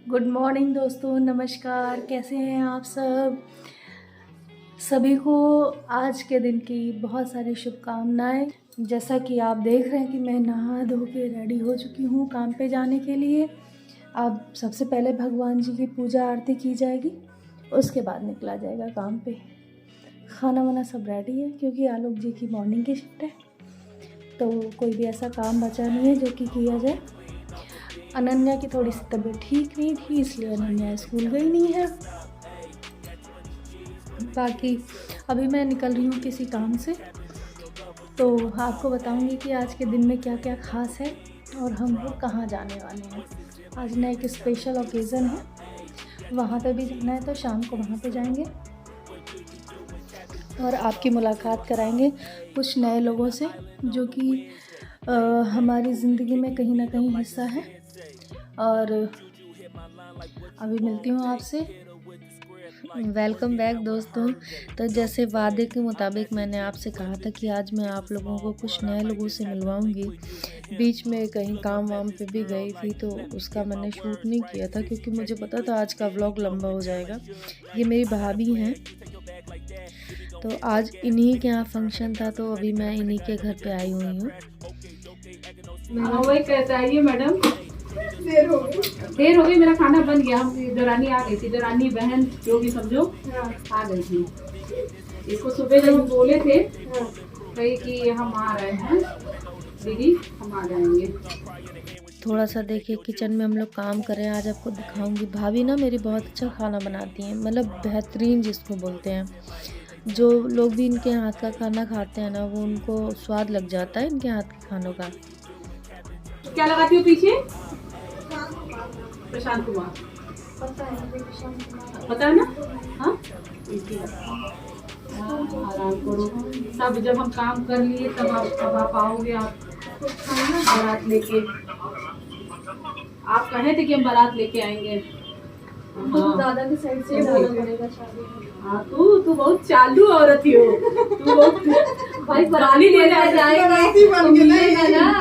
Good morning दोस्तों, नमस्कार। कैसे हैं आप सब? सभी को आज के दिन की बहुत सारी शुभकामनाएं। जैसा कि आप देख रहे हैं कि मैं नहा धो के रेडी हो चुकी हूँ काम पे जाने के लिए। अब सबसे पहले भगवान जी की पूजा आरती की जाएगी, उसके बाद निकला जाएगा काम पे। खाना वाना सब रेडी है क्योंकि आलोक जी की मॉर्निंग की शिफ्ट है, तो कोई भी ऐसा काम बचा नहीं है जो कि किया जाए। अनन्या की थोड़ी सी तबीयत ठीक नहीं थी, इसलिए अनन्या स्कूल गई नहीं है। बाकी अभी मैं निकल रही हूँ किसी काम से, तो आपको बताऊँगी कि आज के दिन में क्या क्या ख़ास है और हम लोग कहाँ जाने वाले हैं। आज ना एक स्पेशल ओकेज़न है, वहाँ पे भी जाना है, तो शाम को वहाँ पे जाएंगे और आपकी मुलाकात कराएंगे कुछ नए लोगों से जो कि हमारी ज़िंदगी में कहीं ना कहीं हिस्सा है। और अभी मिलती हूँ आपसे। वेलकम बैक दोस्तों। तो जैसे वादे के मुताबिक मैंने आपसे कहा था कि आज मैं आप लोगों को कुछ नए लोगों से मिलवाऊंगी। बीच में कहीं काम वाम पे भी गई थी, तो उसका मैंने शूट नहीं किया था क्योंकि मुझे पता था आज का व्लॉग लंबा हो जाएगा। ये मेरी भाभी हैं, तो आज इन्हीं के यहाँ फंक्शन था, तो अभी मैं इन्हीं के घर पे आई हुई हूँ। वही कहता है ये मैडम, देर हो गई, मेरा खाना बन गया। हम दरानी आ गई थी, दरानी बहन जो भी समझो आ गई थी। इसको सुबह जब हम बोले थे कही कि हम आ रहे हैं दीदी, हम आ जाएंगे। थोड़ा सा देखिए किचन में हम लोग काम कर रहे हैं। आज आपको दिखाऊंगी। भाभी ना मेरी बहुत अच्छा खाना बनाती हैं, मतलब बेहतरीन जिसको बोलते हैं। जो लोग भी इनके हाथ का खाना खाते हैं ना, वो उनको स्वाद लग जाता है इनके हाथ के खानों का। क्या लगाती हो पीछे? प्रशांत कुमार, पता है ना? हाँ, आराम करो। तब जब हम काम कर लिए तब आप आओगे। आप बारात लेके, आप कहे थे कि हम बारात लेके आएंगे। दादा की साइड से जाना पड़ेगा शादी। हाँ, तू बहुत चालू औरत ही हो। तू बहुत भाई बराती ले जाएंगे ना,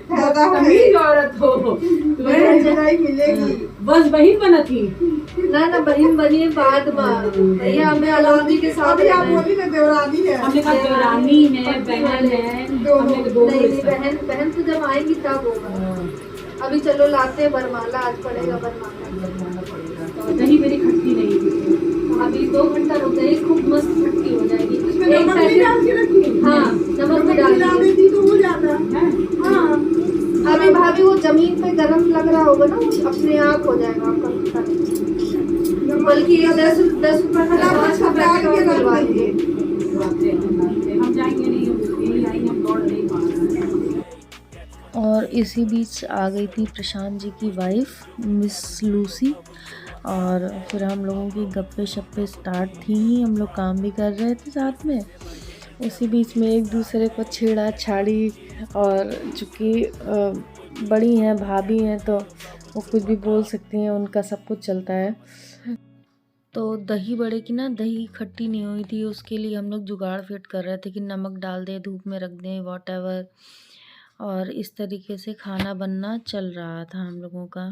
तमीज औरत हो। मिलेगी बस बहन बना थी ना बहन बनी बाद में। भैया हमें अलाउद्दीन के साथ आप बोली ना देवरानी है। हमने कहा देवरानी है, बहन है, हमने दो बहन तो जब आएंगी तब होगा। अभी चलो लाते हैं बरमाला, आज पड़ेगा बरमाला पड़ेगा। दही मेरी खट्टी नहीं थी, अभी 2 घंटा रुक जाएगी, खूब मस्त खट्टी हो जाएगी। हाँ, नमक भी डाल दी तो हो जाता है। हाँ, अभी भाभी वो जमीन पे गरम लग रहा होगा ना, वो अपने आप हो जाएगा आपका। बल्कि 10 रुपए हम जाएंगे नहीं, यही आएंगे, हम दौड़ नहीं पा रहे हैं। और इसी बीच आ गई थी प्रशांत जी की वाइफ मिस लूसी, और फिर हम लोगों की गप्पे शप्पे स्टार्ट थी ही। हम लोग काम भी कर रहे थे साथ में, उसी बीच में एक दूसरे को छेड़ा छाड़ी। और चूँकि बड़ी हैं, भाभी हैं, तो वो कुछ भी बोल सकती हैं, उनका सब कुछ चलता है। तो दही बड़े की ना दही खट्टी नहीं हुई थी, उसके लिए हम लोग जुगाड़ फिट कर रहे थे कि नमक डाल दें, धूप में रख दें, वॉटेवर। और इस तरीके से खाना बनना चल रहा था हम लोगों का।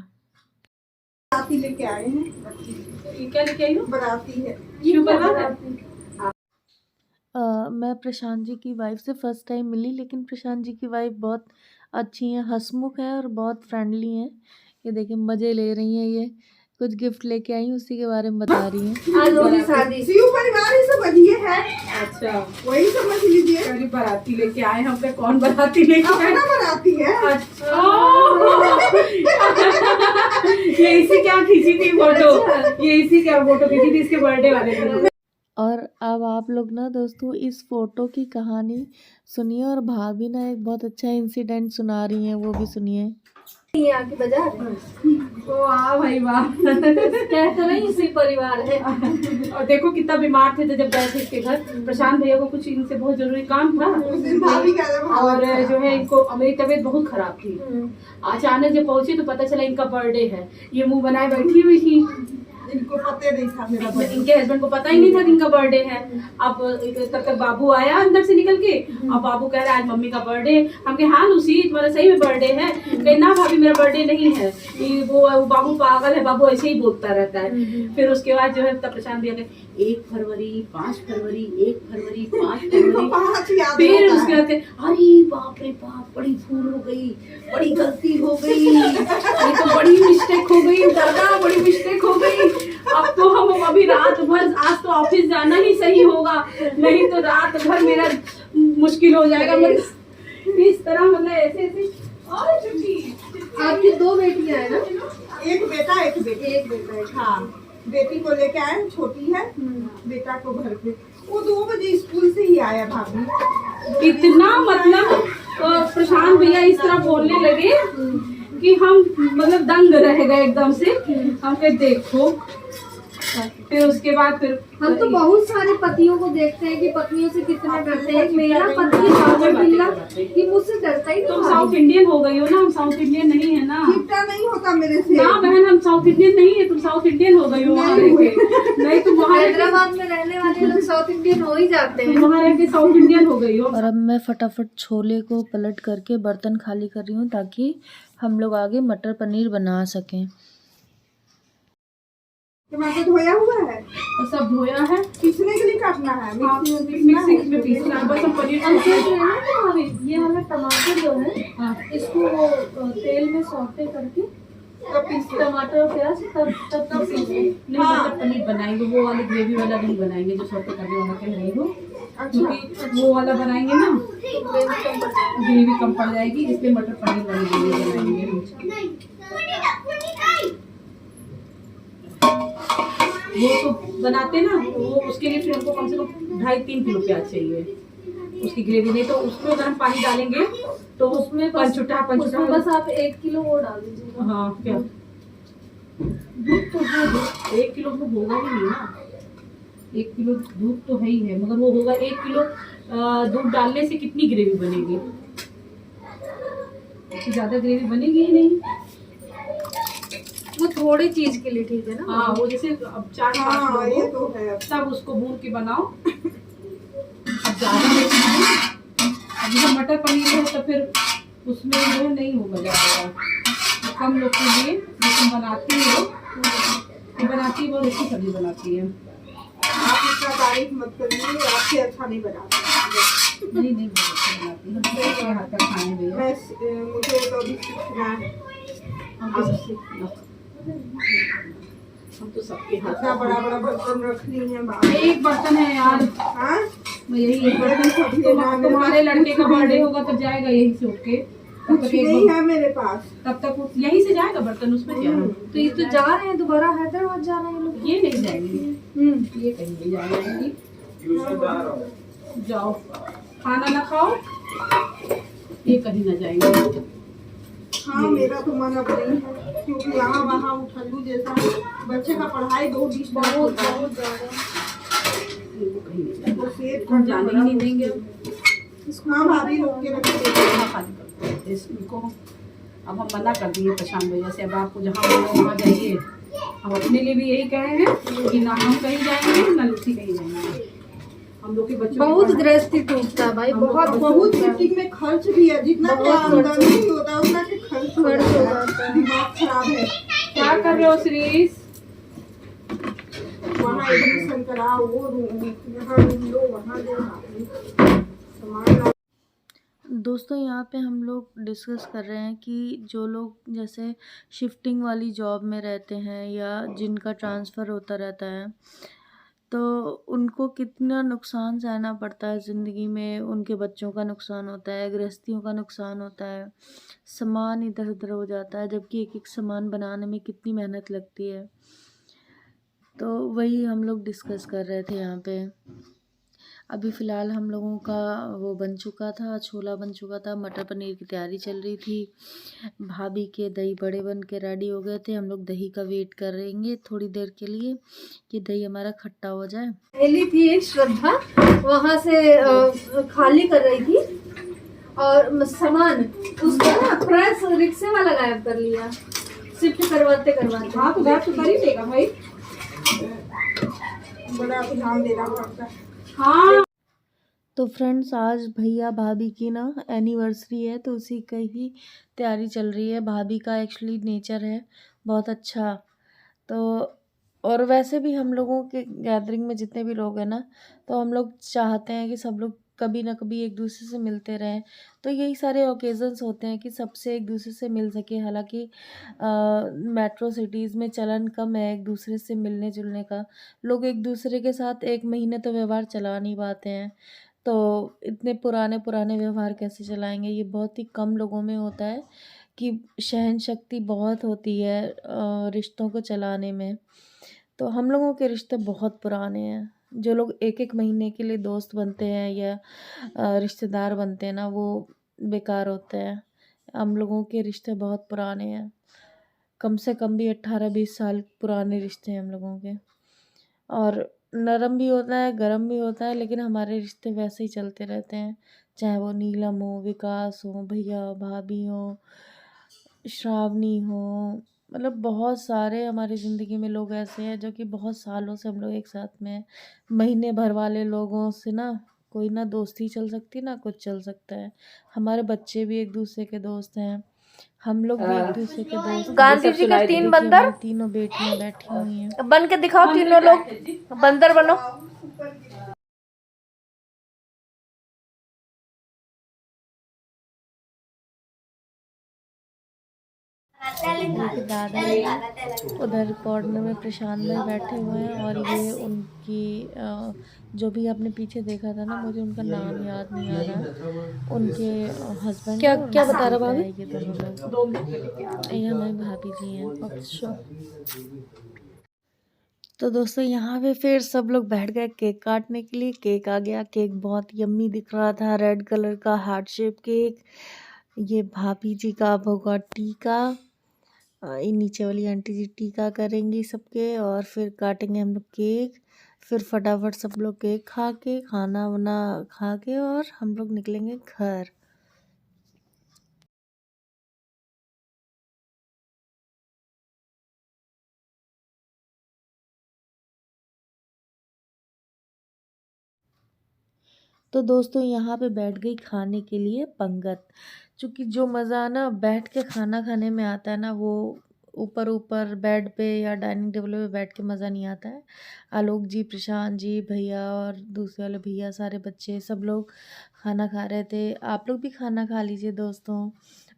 बराती लेके आए हैं। ये क्या लेके आई हो? बराती है, क्यों बराती? मैं प्रशांत जी की वाइफ से फ़र्स्ट टाइम मिली, लेकिन प्रशांत जी की वाइफ बहुत अच्छी हैं, हंसमुख है और बहुत फ्रेंडली हैं। ये देखिए मज़े ले रही हैं, ये कुछ गिफ्ट लेके आई, उसी के बारे में बता रही हैं। आज होगी शादी, शिव परिवार ही सब बनिए है। अच्छा, वही समझ लीजिए। अरे बराती लेके आए हम पे, कौन बराती लेके आए? अपना बराती है। अच्छा, ये इसी क्या खींची थी फोटो? ये इसी क्या फोटो खींची थी इसके बर्थडे वाले दिन। और अब आप लोग ना दोस्तों इस फ़ोटो की कहानी सुनिए, और भाभी ना एक बहुत अच्छा इंसिडेंट सुना रही हैं, वो भी सुनिए। यहाँ की बाजार ओ वाह भाई वाह, कहते नहीं इसी परिवार है। और देखो कितना बीमार थे जब गए थे इसके घर। प्रशांत भैया को कुछ इनसे बहुत जरूरी काम था, और जो है इनको, मेरी तबीयत बहुत खराब थी। अचानक जब पहुंची तो पता चला इनका बर्थडे है। ये मुंह बनाए बैठी हुई थी, इनको पता नहीं था मेरा बर्थडे। इनके हस्बैंड को पता ही नहीं था कि इनका बर्थडे है। अब तब तक बाबू आया अंदर से निकल के, अब बाबू कह रहा है आज मम्मी का बर्थडे। हम कहे हाँ लूसी तुम्हारा सही में बर्थडे है? कहे ना भाभी मेरा बर्थडे नहीं है, वो बाबू पागल है, बाबू ऐसे ही बोलता रहता है। फिर उसके बाद जो है तब प्रशांत भैया कहे 1 फरवरी 5 फरवरी 1 फरवरी 5 फरवरी। फिर उसके बाद अरे बाप रे बाप बड़ी भूल हो गई, बड़ी गलती हो गई, ये तो बड़ी मिस्टेक हो गई दादा, बड़ी मिस्टेक हो गई। अब तो हम अभी रात भर, आज तो ऑफिस जाना ही सही होगा, नहीं तो रात भर मेरा मुश्किल हो जाएगा। मतलब इस तरह मतलब ऐसे ऐसे। और छुट्टी आपकी 2 बेटियां हैं ना? एक बेटा एक बेटी। एक बेटा है। हाँ बेटी को लेके आए, छोटी है, बेटा को घर पे। वो 2 बजे स्कूल से ही आया भाभी। इतना मतलब प्रशांत भैया इस तरह बोलने लगे कि हम मतलब दंग रह गए एकदम से। हम फिर देखो, फिर उसके बाद फिर हम तो बहुत सारे पतियों को देखते हैं कि पत्नियों से कितना डरते हैं। मेरा पति पागल बिल्ला कि मुझसे डरता ही तुम नहीं। साउथ इंडियन हो गई हो ना, हम साउथ इंडियन नहीं है ना। चिपटा नहीं होता मेरे से। ना बहन हम साउथ इंडियन नहीं है, तुम साउथ इंडियन हो गई हो वहाँ रह के। नहीं तुम वहाँ हैदराबाद में रहने वाले लोग साउथ इंडियन हो ही जाते हैं। वहाँ रह के साउथ इंडियन हो गई हो। और अब मैं फटाफट छोले को पलट करके बर्तन खाली कर रही हूँ ताकि हम लोग आगे मटर पनीर बना सकें। टमाटर धोया हुआ है, और सब धोया है, पीसने के लिए काटना है। मिक्सी में पीसना है बस। हम पनीर ये वाला टमाटर जो है इसको वो तेल में सौते करके तब पीसे। टमाटर और प्याज तब पीसे। नहीं मटर पनीर बनाएंगे, वो वाले ग्रेवी वाला नहीं बनाएंगे जो सौते करने वाला कह रही हो, क्योंकि वो वाला बनाएंगे ना ग्रेवी कम पड़ जाएगी, इसलिए मटर पनीर वाली ग्रेवी बनाएंगे। वो तो बनाते ना, वो उसके लिए फिर हमको कम से कम 2.5-3 किलो प्याज चाहिए उसकी ग्रेवी। नहीं तो उसमें अगर हम पानी डालेंगे तो उसमें पंचुटा बस आप 1 किलो वो डाल दीजिए। हाँ क्या दूध तो है, 1 किलो तो होगा ही नहीं ना। 1 किलो दूध तो है ही है, मगर वो होगा 1 किलो दूध डालने से कितनी ग्रेवी बनेगी? ज्यादा ग्रेवी बनेगी ही नहीं। वो थोड़ी चीज के लिए ठीक है ना। हाँ वो जैसे अब 4-5 हाँ ये लोग तो है। तब उसको भून के बनाओ। अब ज्यादा नहीं, अब जैसे मटर पनीर है तो फिर उसमें वो नहीं होगा ज्यादा। कम लोग के लिए जो तुम बनाती हो, ये बनाती है बहुत अच्छी सब्जी बनाती है। आप इसका तारीफ मत करिए, आपसे अच्छा नहीं बनाते। नहीं बहुत अच्छी बनाती है, सबके हाथ का खाने भैया। मुझे तो अभी सीखना है। हम तो सबके हाथ इतना बड़ा बड़ा बर्तन रख ली है बाहर। एक बर्तन है यार, हाँ मैं यही एक बर्तन। तुम्हारे लड़के का बर्थडे होगा तब जाएगा यही से होके, तब कुछ तक एक नहीं है मेरे पास। तब तक यहीं से जाएगा बर्तन, उसमें क्या है? तो ये तो जा रहे हैं दोबारा हैदराबाद जा रहे हैं लोग। ये नहीं जाएंगे, ये कहीं नहीं जाएंगी। जाओ खाना ना खाओ, ये कहीं ना जाएंगे। हाँ मेरा तो मन अब नहीं है, क्योंकि यहाँ वहाँ उठल्लू जैसा बच्चे का पढ़ाई बहुत डिस्टर्ब होता है। तो सेठ हम जाने ही नहीं देंगे। हाँ भाभी रोक के रखते खाली करते हैं इसको। अब हम मना कर दिए प्रशांत भैया से, अब आपको जहाँ बोला वहाँ जाइए। हम अपने लिए भी यही कहे हैं कि ना हम कहीं जाएंगे ना लूसी कहीं जाएंगे। हम लोग के बच्चों बहुत गृहस्थी टूटता है भाई, बहुत बहुत मीटिंग में खर्च भी है, जितना क्या आमदनी होता है उतना के खर्च हो जाता है। दिमाग खराब है। क्या कर रहे हो श्रीश? वहाँ एडमिशन कराओ, वो रूम यहाँ रूम लो, वहाँ लो, सामान लाओ। दोस्तों यहाँ पे हम लोग डिस्कस कर रहे हैं कि जो लोग जैसे शिफ्टिंग वाली जॉब में रहते हैं या जिनका ट्रांसफ़र होता रहता है, तो उनको कितना नुकसान सहना पड़ता है ज़िंदगी में। उनके बच्चों का नुकसान होता है, गृहस्थियों का नुकसान होता है, सामान इधर उधर हो जाता है, जबकि एक एक सामान बनाने में कितनी मेहनत लगती है। तो वही हम लोग डिस्कस कर रहे थे यहाँ पे। अभी फ़िलहाल हम लोगों का वो बन चुका था, छोला बन चुका था, मटर पनीर की तैयारी चल रही थी। भाभी के दही बड़े बन के रेडी हो गए थे। हम लोग दही का वेट कर रहेंगे थोड़ी देर के लिए कि दही हमारा खट्टा हो जाए। पहली थी एक श्रद्धा, वहाँ से खाली कर रही थी और सामान उसका ना प्रेस रिक्शे वाला गायब कर लिया, शिफ्ट करवाते करवाते। हाँ तो गायब तो कर ही देगा भाई। बड़ा ध्यान देना पड़ता है। हाँ तो फ्रेंड्स आज भैया भाभी की ना एनिवर्सरी है, तो उसी का ही तैयारी चल रही है। भाभी का एक्चुअली नेचर है बहुत अच्छा। तो और वैसे भी हम लोगों के गैदरिंग में जितने भी लोग हैं ना, तो हम लोग चाहते हैं कि सब लोग कभी ना कभी एक दूसरे से मिलते रहें। तो यही सारे ओकेज़न्स होते हैं कि सबसे एक दूसरे से मिल सके। हालांकि मेट्रो सिटीज़ में चलन कम है एक दूसरे से मिलने जुलने का। लोग एक दूसरे के साथ एक महीने तो व्यवहार चला नहीं पाते हैं, तो इतने पुराने पुराने व्यवहार कैसे चलाएंगे। ये बहुत ही कम लोगों में होता है कि सहन शक्ति बहुत होती है रिश्तों को चलाने में। तो हम लोगों के रिश्ते बहुत पुराने हैं। जो लोग एक एक महीने के लिए दोस्त बनते हैं या रिश्तेदार बनते हैं ना, वो बेकार होते हैं। हम लोगों के रिश्ते बहुत पुराने हैं, कम से कम भी 18-20 साल पुराने रिश्ते हैं हम लोगों के। और नरम भी होता है, गरम भी होता है, लेकिन हमारे रिश्ते वैसे ही चलते रहते हैं। चाहे वो नीलम हो, विकास हो, भैया भाभी हो, श्रावणी हो, मतलब बहुत सारे हमारी ज़िंदगी में लोग ऐसे हैं जो कि बहुत सालों से हम लोग एक साथ में हैं। महीने भर वाले लोगों से ना कोई ना दोस्ती चल सकती ना कुछ चल सकता है। हमारे बच्चे भी एक दूसरे के दोस्त हैं, हम लोग भी एक दूसरे के दोस्त हैं। गांधी जी के 3 देखिए बंदर हमारी तीनों बेटियां बैठी हुई हैं। बन के दिखाओ, तीनों लोग बंदर बनो। देखिए दादाजी उधर कॉर्नर में प्रशांत भाई बैठे हुए हैं, और ये उनकी जो भी आपने पीछे देखा था ना, मुझे उनका नाम याद नहीं आ रहा, उनके हस्बैंड क्या है, क्या उनकी बता रहा बेटा भाभी? है ये दोनों लोग। ये हमारी भाभी जी हैं। अच्छा, तो दोस्तों यहाँ पे फिर सब लोग बैठ गए केक काटने के लिए। केक आ गया, केक बहुत यम्मी दिख रहा था, रेड कलर का हार्ट शेप केक। ये भाभी जी का होगा टीका। ये नीचे वाली आंटी जी टीका करेंगी सबके, और फिर काटेंगे हम लोग केक। फिर फटाफट सब लोग केक खा के खाना वाना खा के और हम लोग निकलेंगे घर। तो दोस्तों यहाँ पे बैठ गई खाने के लिए पंगत। क्योंकि जो मज़ा ना बैठ के खाना खाने में आता है ना, वो ऊपर ऊपर बेड पे या डाइनिंग टेबल पे बैठ के मज़ा नहीं आता है। आलोक जी, प्रशांत जी, भैया और दूसरे वाले भैया, सारे बच्चे सब लोग खाना खा रहे थे। आप लोग भी खाना खा लीजिए दोस्तों,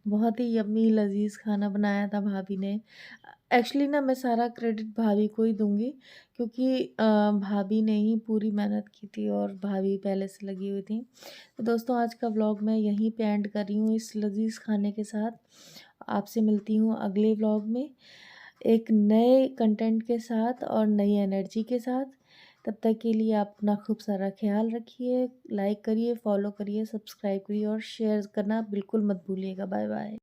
बहुत ही यम्मी लजीज खाना बनाया था भाभी ने। एक्चुअली ना मैं सारा क्रेडिट भाभी को ही दूंगी, क्योंकि भाभी ने ही पूरी मेहनत की थी और भाभी पहले से लगी हुई थी। तो दोस्तों आज का व्लॉग मैं यहीं पे एंड कर रही हूँ इस लजीज खाने के साथ। आपसे मिलती हूँ अगले व्लॉग में एक नए कंटेंट के साथ और नई एनर्जी के साथ। तब तक के लिए आप अपना खूब सारा ख्याल रखिए, लाइक करिए, फॉलो करिए, सब्सक्राइब करिए और शेयर करना बिल्कुल मत भूलिएगा। Bye bye.